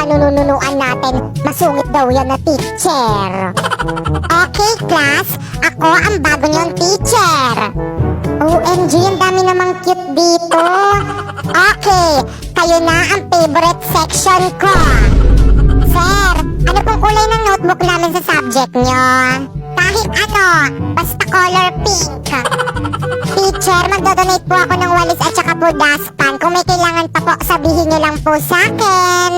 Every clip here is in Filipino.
panununuan natin. Masungit daw yan na teacher. Okay, class. Ako ang bago niyong teacher. OMG, ang dami namang cute dito. Okay, kayo na ang favorite section ko. Sir, ano pong kulay ng notebook namin sa subject nyo? Kahit ano, basta color pink. Teacher, magdodonate po ako ng walis at saka po dustpan. Kung may kailangan pa po, sabihin nyo lang po sa akin.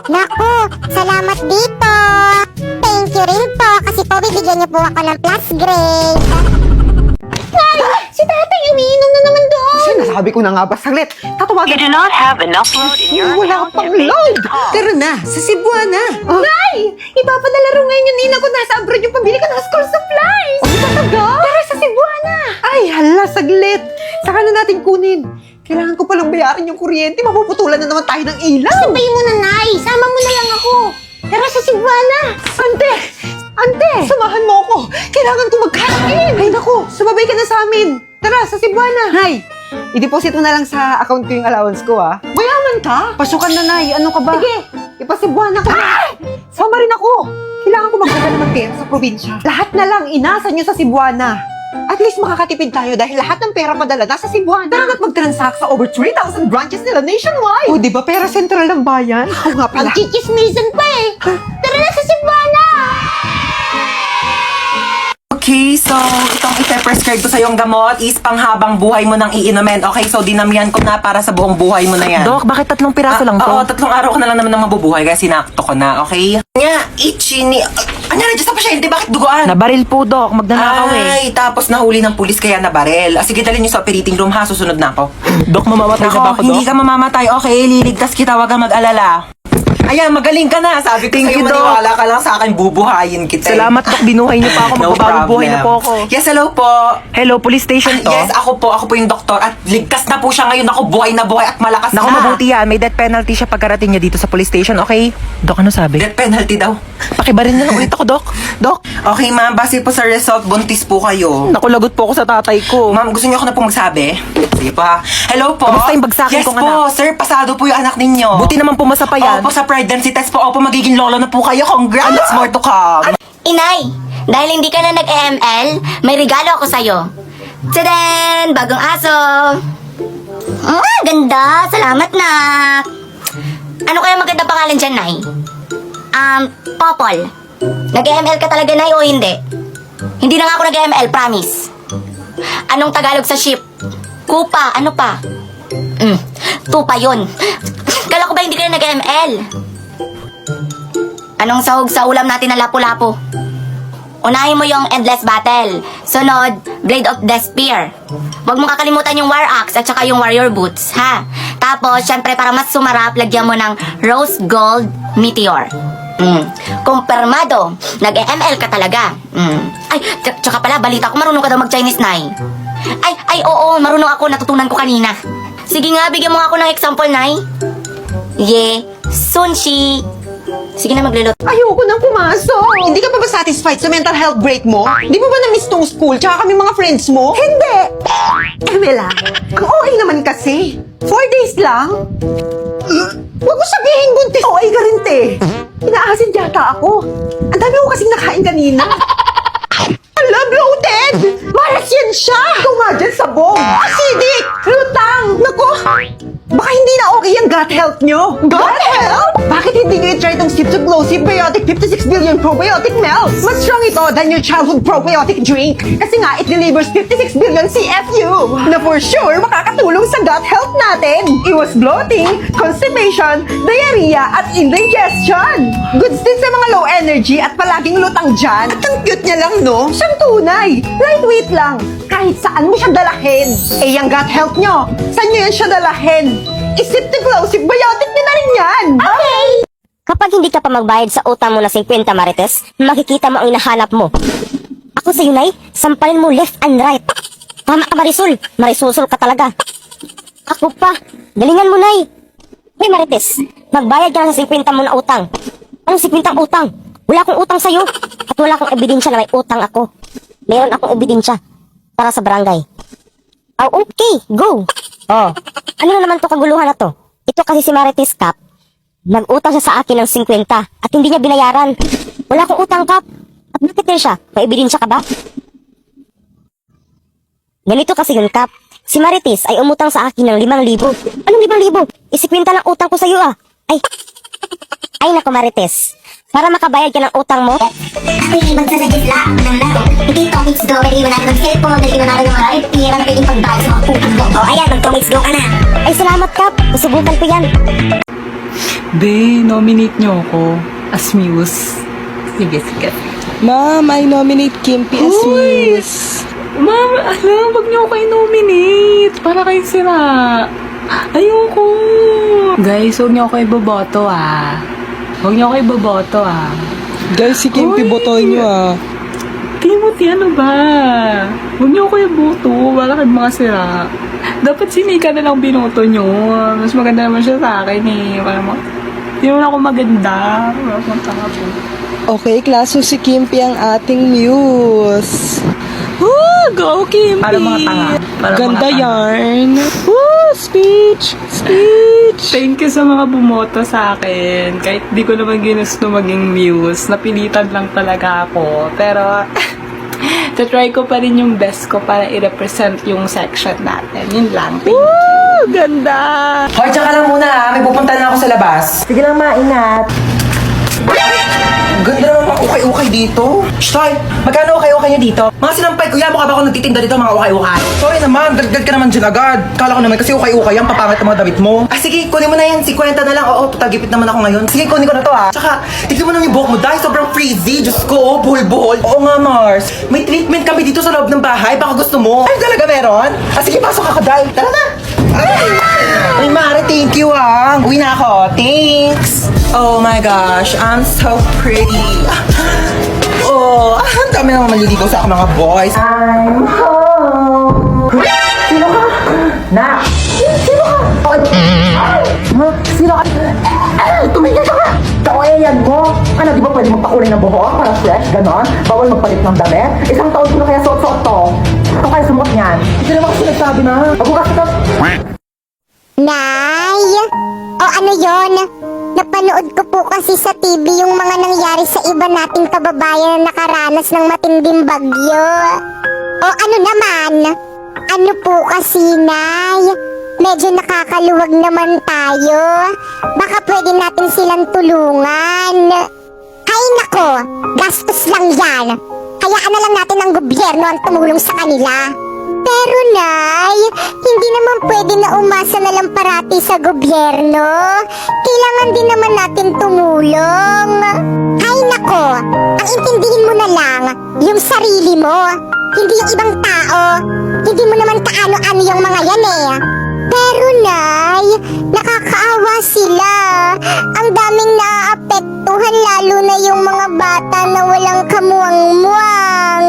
Naku, salamat dito. Thank you rin po kasi po bibigyan nyo po ako ng plus grade. Si tatay, umiinom na naman doon. Sinasabi ko na nga ba, saglit. Tatawagan. You do not have enough load in your Wala account pang to make load. this call. Tara na, sa Cebuana. Nay! Ipapadala rin ngayon yung nina ko nasa abroad yung pambili ko ng school supplies. Oh, talaga? Tara sa Cebuana. Ay, hala, saglit. Saka na natin kunin. Kailangan ko palang bayaran yung kuryente. Mapuputulan na naman tayo ng ilaw. Sabayin mo na, Nay. Sama mo na lang ako. Tara sa Cebuana. Ante! Ante! Samahan mo ako. Kailangan ko magkain. Ay, naku. Sumabay ka na sa amin. Tara, sa Cebuana. Hay! I-deposit mo na lang sa account ko yung allowance ko, ha? Mayaman ka? Pasukan na, Nay. Ano ka ba? Sige. Ipa-Cebuana ko na. Sama rin ako. Kailangan ko magdala ng pera sa probinsya. Lahat na lang inasa nyo sa Cebuana. At least makakatipid tayo dahil lahat ng pera padala nasa Cebuana. Tara na't mag-transact sa over 3,000 branches nila nationwide. O, di ba pera sentral ng bayan? Ako nga pala. Ang chichismisan pa eh. Tara na sa Cebuana. Okay, so itong i-prescribe ko sa yung gamot is panghabang buhay mo nang iinumin. Okay, so dinamihan ko na para sa buong buhay mo na yan. Dok, bakit 3 piraso lang to? Oo, 3 araw ko na lang naman nang mabubuhay kaya sinakto ko na, okay? Nga, itchy Ano na dyan sa pasyente? Bakit duguan? Nabaril po, Dok. Magnanakaw eh. Ay, tapos nahuli ng pulis kaya nabarel. Sige, dalhin niyo sa operating room ha. Susunod na ako. Dok, mamamatay ka ba ako, Hindi Dok? ka mamamatay. Okay, liligtas kita. Huwag kang mag-alala. Ayan, magaling ka na. Sabi ko Thank sa'yo, you, Doc. maniwala ka lang sa akin. Bubuhayin kita. Salamat, Dok. Binuhay niyo pa ako. No Magbabagong buhay na po problem. ako. Yes, hello po. Hello, police station to? Yes, ako po yung doktor. At ligtas na po siya ngayon. Ako, buhay na buhay at malakas Naku, na. mabuti yan. May death penalty siya pagkarating niya dito sa police station, okay? Dok, ano sabi? Death penalty daw. Pakibarin na lang ulit ako, Dok. Dok, Okay, ma'am. Base po sa result, buntis po kayo. naku, lagot po ako sa tatay ko. Ma'am, gusto niyo ako na pong magsabi? Sige po ha. Hello po. Kamusta yung bagsakin yes kong po, anak? sir. Pasado po yung anak ninyo. Buti naman pumasa pa yan. Opo, sa pregnancy test po. Opo, magiging lolo na po kayo. Congrats! More to come. Inay, dahil hindi ka na nag-ML, may regalo ako sa'yo. Tadaan! Bagong aso! Ganda! Salamat na! Ano kaya maganda pangalan dyan, Nay? Popol. Nag-ML ka talaga, Nay, o hindi? Hindi na nga ako nag-ML, promise. Anong Tagalog sa ship? Kupa, ano pa? Tupa yun. Kala ko ba hindi ka na nag-ML? Anong sahog sa ulam natin na lapu-lapu? Unahin mo yung Endless Battle. Sunod, Blade of the Spear. Huwag mong kakalimutan yung War Axe at saka yung Warrior Boots, ha? Tapos, syempre, para mas sumarap, lagyan mo ng Rose Gold Meteor. Kumpirmado, nag-ML ka talaga. Ay, tsaka pala, balita ko, marunong ka daw mag-Chinese, Nay. Ay, oo, marunong ako, natutunan ko kanina. Sige nga, bigyan mo nga ako ng example, Nay. Sunshi. Sige na, maglulot. Ayoko nang pumasok. Hindi ka pa ba satisfied sa mental health break mo? Di mo ba na-miss tong school tsaka kami mga friends mo? Hindi! Emela, ang OA naman kasi. 4 days lang? Huwag mo sabihin buntis. OA ka rin, te. Inaasin yata ako. Ang dami ko kasing nakain kanina. Hala, bloated! Maras yan siya! Ikaw nga dyan sa bong. Acidic! Lutang! Naku! Baka hindi na okay yung gut health nyo. Gut health? Bakit hindi nyo i-try itong Sip to Glow Symbiotic 56 billion probiotic milk? Mas strong ito than your childhood probiotic drink. Kasi nga, it delivers 56 billion CFU. Na for sure, makakatulong sa gut health natin. Iwas bloating, constipation, diarrhea, at indigestion. Goods din sa mga low energy at palaging lutang dyan. At ang cute niya lang, no? Siyang tunay. Lightweight lang. Kahit saan mo siya dalahin. Eh, yung gut health nyo, saan nyo yan siya dalahin? Isip to Glow Symbiotic nyo na rin yan. Okay! Kapag hindi ka pa magbayad sa utang mo na 50 Marites, makikita mo ang hinahanap mo. Ako sa Nay, sampalin mo left and right. Tama ka, Marisol. Marisusol ka talaga. Ako pa. Galingan mo, Nay. Hey, Marites, magbayad ka na sa 50 mo na utang. Anong 50 utang? Wala akong utang sa'yo. At wala akong ebidensya na may utang ako. Meron akong ebidensya para sa barangay. Oh, okay. Go. Oh. Ano na naman to kaguluhan na to? Ito kasi si Marites Cap. Nag-utang siya sa akin ng 50 at hindi niya binayaran. Wala akong utang, Kap. At bakit kaya siya? May ebidensya ka ba? Ganito kasi yun, Kap. Si Marites ay umutang sa akin ng 5,000. Anong 5,000? Isikwenta lang utang ko sa'yo, ah. Ay naku, Marites. Para makabayad ka ng utang mo, Ay, magsasagit lang ng laro. Hindi topics go, pwede mo natin ng cellphone, pwede mo natin ng mga pera na pwedeng pagbayad sa mga putang go. O, ayan, mag-topics go ka na. ay salamat, Kap. Susubukan ko yan. Be, nominate niyo ako as muse. Sige, sige. Ma'am, I nominate Kimpy as muse. Ma'am, alam, wag niyo ako i-nominate. Para kayo sira. Ayoko. Guys, huwag niyo ako iboboto, ah. Huwag niyo ako iboboto, ah. Guys, si Kimpy Uy! botohin nyo ah. Timothy, ano ba? Huwag niyo ako iboto. Para kayo mga sira. Dapat si Nika na lang binoto niyo. Mas maganda naman siya sa akin, eh. Para hindi naman ako maganda. Wala akong tanga po. Okay, klaso si Kimpy ang ating muse. Go, Kimby! Para mga tanga. Para Ganda mga tanga. yarn. Woo! Speech! Speech! Thank you sa mga bumoto sa akin. Kahit di ko naman ginusto maging muse. Napilitan lang talaga ako. Pero, try ko pa rin yung best ko para i-represent yung section natin. Yun lang. Thank you. Ganda! Hoy, tsaka lang muna ha. May pupunta na ako sa labas. Sige lang, maingat. Ganda naman mga ukay-ukay dito. Shtoy, magkano ukay-ukay niyo dito? Mga sinampay, kuya, mukha ba ako nagtitinda dito mga ukay-ukay? Sorry naman, dagdag ka naman dyan agad. Kala ko naman kasi ukay-ukay yan, papangit ang mga damit mo. Ah, sige, kunin mo na yan. 50 na lang. Oo, tutagipit naman ako ngayon. Sige, kunin ko na to ha. Tsaka, tignan mo naman yung buhok mo dahil sobrang frizzy. Diyos ko, oh, buhol-buhol. Oo nga, Mars. May treatment kami dito sa loob ng bahay. Baka gusto mo. Ay, talaga meron? Ah, sige, pasok ako dahil. Tara na. Ay, Mare, thank you ah. Uwi na ako. Thanks. Oh my gosh, I'm so pretty. Oh, ang dami naman maliligaw sa aking mga boys. I'm home. Sino ka? Nak. Sino ka? Ay, sino ka? Ay, tumigil ka ka. Kawayan mo. Ano, di ba pwede magpakulay ng buhok para fresh, ganon? Bawal magpalit ng damit? Isang taon ko na kaya suot-suot to. Ito kaya sumot niyan. Hindi naman kasi nagsabi na. Bukas ito. Nay? O ano yon? Napanood ko po kasi sa TV yung mga nangyari sa iba nating kababayan na nakaranas ng matinding bagyo. O ano naman? Ano po kasi, Nay? Medyo nakakaluwag naman tayo. Baka pwede natin silang tulungan. Ay nako, gastos lang yan. Hayaan na lang natin ang gobyerno ang tumulong sa kanila. Pero Nay, hindi naman pwede na umasa na lang parati sa gobyerno. Kailangan din naman natin tumulong. Ay nako, ang intindihin mo na lang yung sarili mo. Hindi yung ibang tao. Hindi mo naman kaano-ano yung mga yan eh. Pero Nay, nakakaawa sila. Ang daming naaapektuhan lalo na yung mga bata na walang kamuwang-muwang.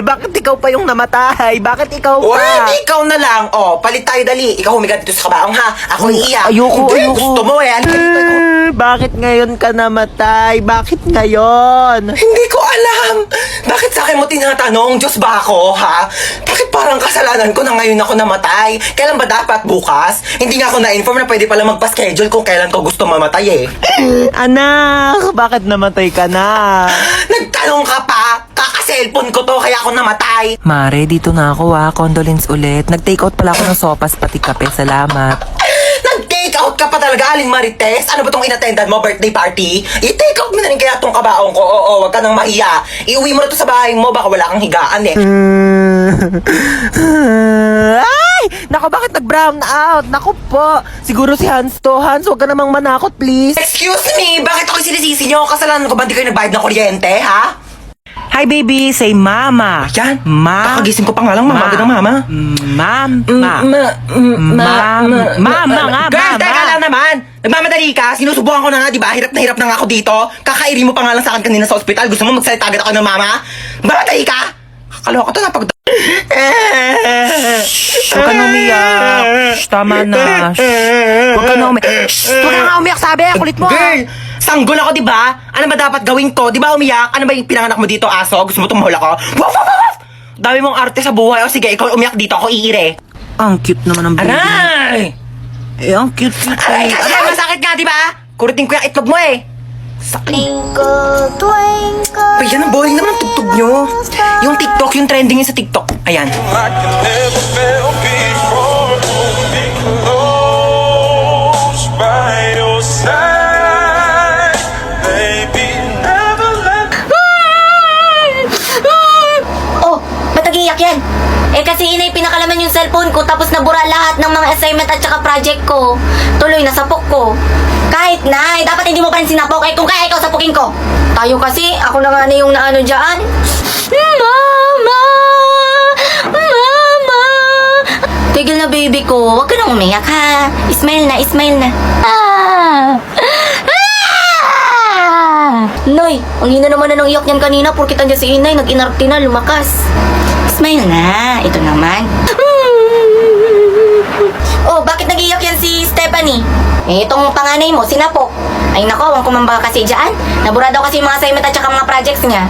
Bakit ikaw pa yung namatay? Bakit ikaw pa? Well, ikaw na lang. Oh, palit tayo dali. Ikaw humigat dito sa kabaong ha. Ako iiyak. Hindi, gusto mo eh. Bakit ngayon ka namatay? Bakit ngayon? Hindi ko alam. Bakit sa akin mo tinatanong? Diyos ba ako, ha? Bakit parang kasalanan ko na ngayon ako namatay? Kailan ba dapat? Bukas? Hindi nga ako na-inform na pwede pala magpa-schedule kung kailan ko gusto mamatay eh. Anak, bakit namatay ka na? Nagtanong ka pa? Kaka-cellphone ko to kaya ako namatay. Mare, dito na ako condolence ulit. Nag-take out pala ako ng sopas pati kape. Salamat. Nag-take out ka pa talaga, Aling Marites? Ano ba tong inattendan mo, birthday party? I-take out mo na rin kaya tong kabaong ko. Oo, wag ka nang mahiya. Iuwi mo na to sa bahay mo, baka wala kang higaan eh. Ay! Naku, bakit nag-brown out? Naku po. Siguro si Hans to. Hans, huwag ka namang manakot, please. Excuse me, bakit ako sinisisi nyo? Kasalanan ko ba hindi kayo nagbayad ng kuryente, ha? Hi, baby. Say mama. Yan, Ma. kakagising ko pa nga lang, mama. Magandang mama. Mama nga, Girl, mama. teka lang naman. Nagmamadali ka, sinusubukan ko na nga, di ba? Hirap na nga ako dito. Kakairi mo pa nga lang sa akin kanina sa ospital. Gusto mo magsalita agad ako ng mama? Mamatay ka! Kakaloka to napag... Huwag ka na umiyak. Shh, tama na. Shh. Huwag ka na umiyak. Shh, huwag ka na umiyak, sabi. Kulit mo. Girl, sanggol ako, di ba? Ano ba dapat gawin ko? Di ba umiyak? Ano ba yung pinanganak mo dito, aso? Gusto mo tumahol ako? Waf, waf, waf, waf! Dami mong arte sa buhay. O sige, ikaw umiyak dito, ako iire. Ang cute naman ng baby. Aray! Eh, ang cute-cute Ay, masakit nga, di ba? Kuritin ko yung itlog mo eh. Twinkle, twinkle. Ay, yan ang boring naman ang tugtog nyo. Yung TikTok, yung trending yun sa TikTok. Ayan. I can never feel before being close by your side, baby. Never let Oh, ba't nag-iiyak yan? Eh kasi inay pinakalaman yung cellphone ko tapos nabura lahat ng mga assignment at saka project ko. Tuloy nasapok ko. Kahit na, dapat hindi mo pa rin sinapok. Eh kung kaya ikaw sapukin ko. Tayo kasi, ako na nga na yung naano dyan. Mama! Mama! Tigil na baby ko. Huwag ka nang umiyak ha. Smile na, smile na. Ah! Ah! Noy, ang hina naman na ng iyak niyan kanina porkit andyan si inay, nag-inarte na, lumakas. Smile na, ito naman. Oh, bakit nag-iyak yan si Stephanie? Eh, itong panganay mo, sinapok. Ay nako, wang kumamba kasi dyan. Nabura daw kasi yung mga assignment at saka mga projects niya.